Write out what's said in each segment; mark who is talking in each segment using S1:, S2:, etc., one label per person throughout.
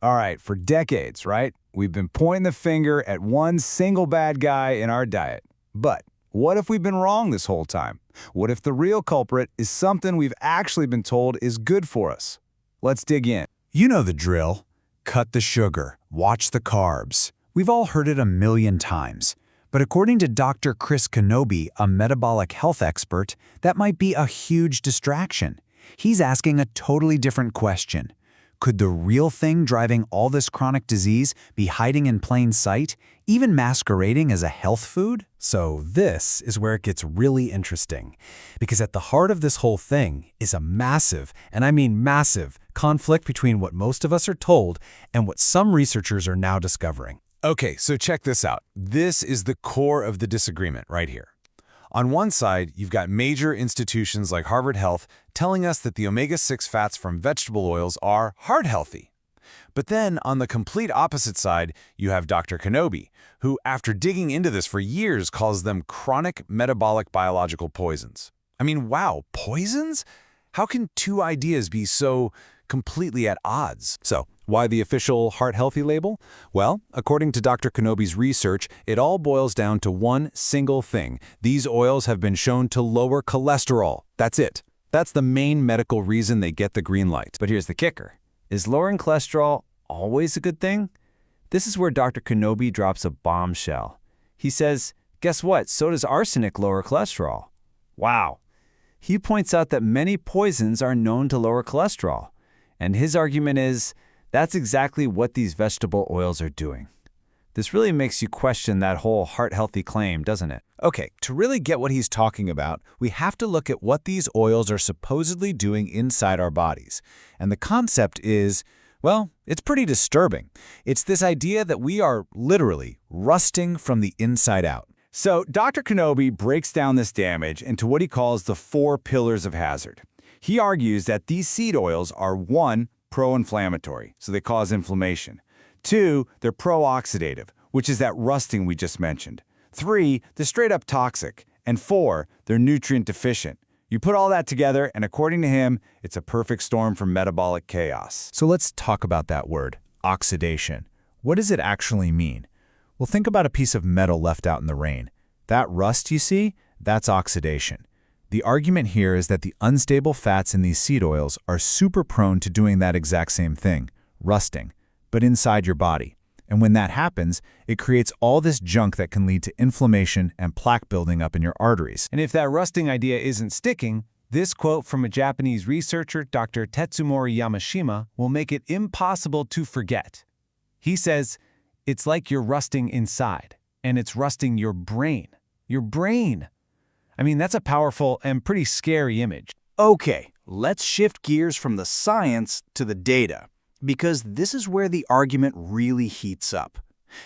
S1: All right, for decades, right? We've been pointing the finger at one single bad guy in our diet. But what if we've been wrong this whole time? What if the real culprit is something we've actually been told is good for us? Let's dig in.
S2: You know the drill. Cut the sugar, watch the carbs. We've all heard it a million times. But according to Dr. Chris Kenobi, a metabolic health expert, that might be a huge distraction. He's asking a totally different question. Could the real thing driving all this chronic disease be hiding in plain sight, even masquerading as a health food?
S3: So this is where it gets really interesting, because at the heart of this whole thing is a massive, and I mean massive, conflict between what most of us are told and what some researchers are now discovering.
S4: Okay, so check this out. This is the core of the disagreement right here. On one side, you've got major institutions like Harvard Health telling us that the omega-6 fats from vegetable oils are heart healthy. But then, on the complete opposite side, you have Dr. Kenobi, who, after digging into this for years, calls them chronic metabolic biological poisons. I mean, wow, poisons? How can two ideas be so completely at odds?
S5: So, why the official heart-healthy label? Well, according to Dr. Kenobi's research, it all boils down to one single thing. These oils have been shown to lower cholesterol. That's it. That's the main medical reason they get the green light.
S1: But here's the kicker. Is lowering cholesterol always a good thing? This is where Dr. Kenobi drops a bombshell. He says, guess what? So does arsenic lower cholesterol. Wow. He points out that many poisons are known to lower cholesterol. And his argument is, that's exactly what these vegetable oils are doing. This really makes you question that whole heart-healthy claim, doesn't it?
S2: Okay, to really get what he's talking about, we have to look at what these oils are supposedly doing inside our bodies. And the concept is, well, it's pretty disturbing. It's this idea that we are literally rusting from the inside out.
S1: So Dr. Kenobi breaks down this damage into what he calls the 4 pillars of hazard. He argues that these seed oils are 1, pro-inflammatory, so they cause inflammation. 2, they're pro-oxidative, which is that rusting we just mentioned. 3, they're straight up toxic. And 4, they're nutrient-deficient. You put all that together, and according to him, it's a perfect storm for metabolic chaos.
S2: So let's talk about that word, oxidation. What does it actually mean? Well, think about a piece of metal left out in the rain. That rust you see, that's oxidation. The argument here is that the unstable fats in these seed oils are super prone to doing that exact same thing, rusting, but inside your body. And when that happens, it creates all this junk that can lead to inflammation and plaque building up in your arteries.
S1: And if that rusting idea isn't sticking, this quote from a Japanese researcher, Dr. Tetsumori Yamashima, will make it impossible to forget. He says, it's like you're rusting inside, and it's rusting your brain. Your brain! I mean, that's a powerful and pretty scary image.
S6: Okay, let's shift gears from the science to the data, because this is where the argument really heats up.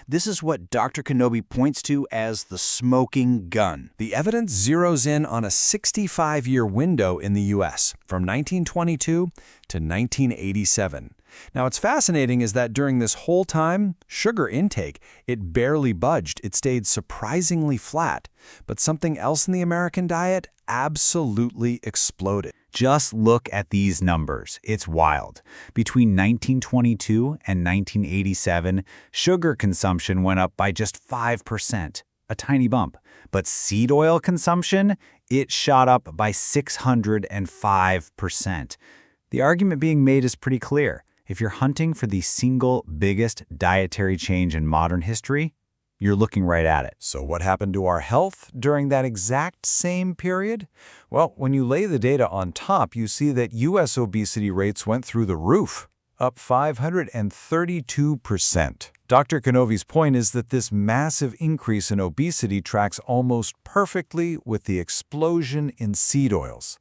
S6: This is what Dr. Kenobi points to as the smoking gun.
S3: The evidence zeroes in on a 65-year window in the U.S., from 1922 to 1987. Now, what's fascinating is that during this whole time, sugar intake, it barely budged. It stayed surprisingly flat. But something else in the American diet absolutely exploded.
S2: Just look at these numbers. It's wild. Between 1922 and 1987, sugar consumption went up by just 5%, a tiny bump. But seed oil consumption, it shot up by 605%. The argument being made is pretty clear. If you're hunting for the single biggest dietary change in modern history, you're looking right at it.
S5: So what happened to our health during that exact same period? Well, when you lay the data on top, you see that U.S. obesity rates went through the roof, up 532%. Dr. Kenobi's point is that this massive increase in obesity tracks almost perfectly with the explosion in seed oils,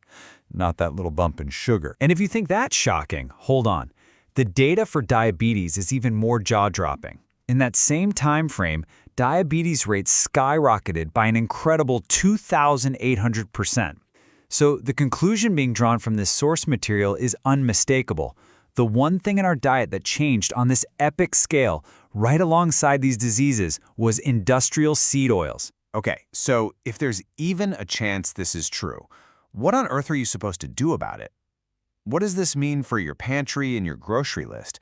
S5: not that little bump in sugar.
S1: And if you think that's shocking, hold on. The data for diabetes is even more jaw-dropping. In that same time frame, diabetes rates skyrocketed by an incredible 2,800%. So the conclusion being drawn from this source material is unmistakable. The one thing in our diet that changed on this epic scale, right alongside these diseases, was industrial seed oils.
S7: Okay, so if there's even a chance this is true, what on earth are you supposed to do about it? What does this mean for your pantry and your grocery list?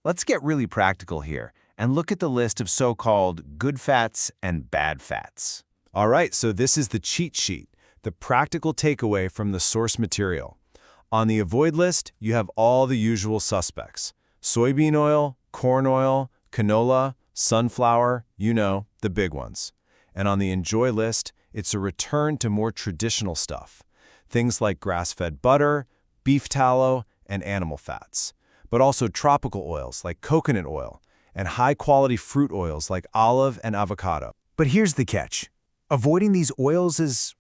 S7: Let's get really practical here and look at the list of so-called good fats and bad fats.
S3: All right, so this is the cheat sheet, the practical takeaway from the source material. On the avoid list, you have all the usual suspects: soybean oil, corn oil, canola, sunflower, the big ones. And on the enjoy list, it's a return to more traditional stuff. Things like grass-fed butter, beef tallow, and animal fats. But also tropical oils like coconut oil, and high-quality fruit oils like olive and avocado.
S1: But here's the catch. Avoiding these oils is,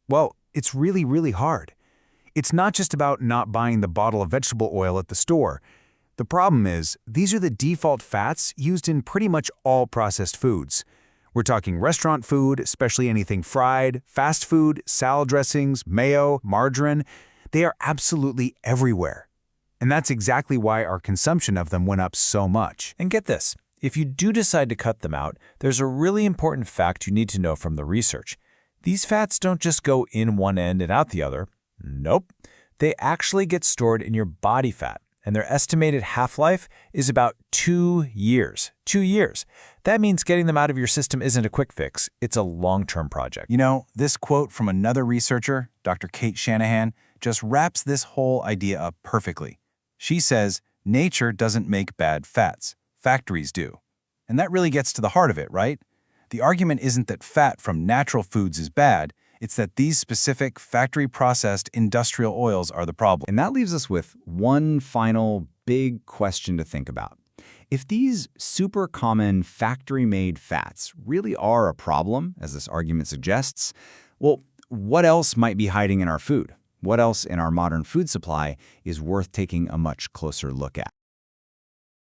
S1: well, it's really, really hard. It's not just about not buying the bottle of vegetable oil at the store. The problem is, these are the default fats used in pretty much all processed foods. We're talking restaurant food, especially anything fried, fast food, salad dressings, mayo, margarine. They are absolutely everywhere. And that's exactly why our consumption of them went up so much.
S2: And get this, if you do decide to cut them out, there's a really important fact you need to know from the research. These fats don't just go in one end and out the other. Nope. They actually get stored in your body fat, and their estimated half-life is about 2 years. 2 years. That means getting them out of your system isn't a quick fix. It's a long-term project.
S6: You know, this quote from another researcher, Dr. Kate Shanahan, just wraps this whole idea up perfectly. She says, nature doesn't make bad fats. Factories do. And that really gets to the heart of it, right? The argument isn't that fat from natural foods is bad. It's that these specific factory-processed industrial oils are the problem.
S1: And that leaves us with one final big question to think about. If these super common factory-made fats really are a problem, as this argument suggests, well, what else might be hiding in our food? What else in our modern food supply is worth taking a much closer look at?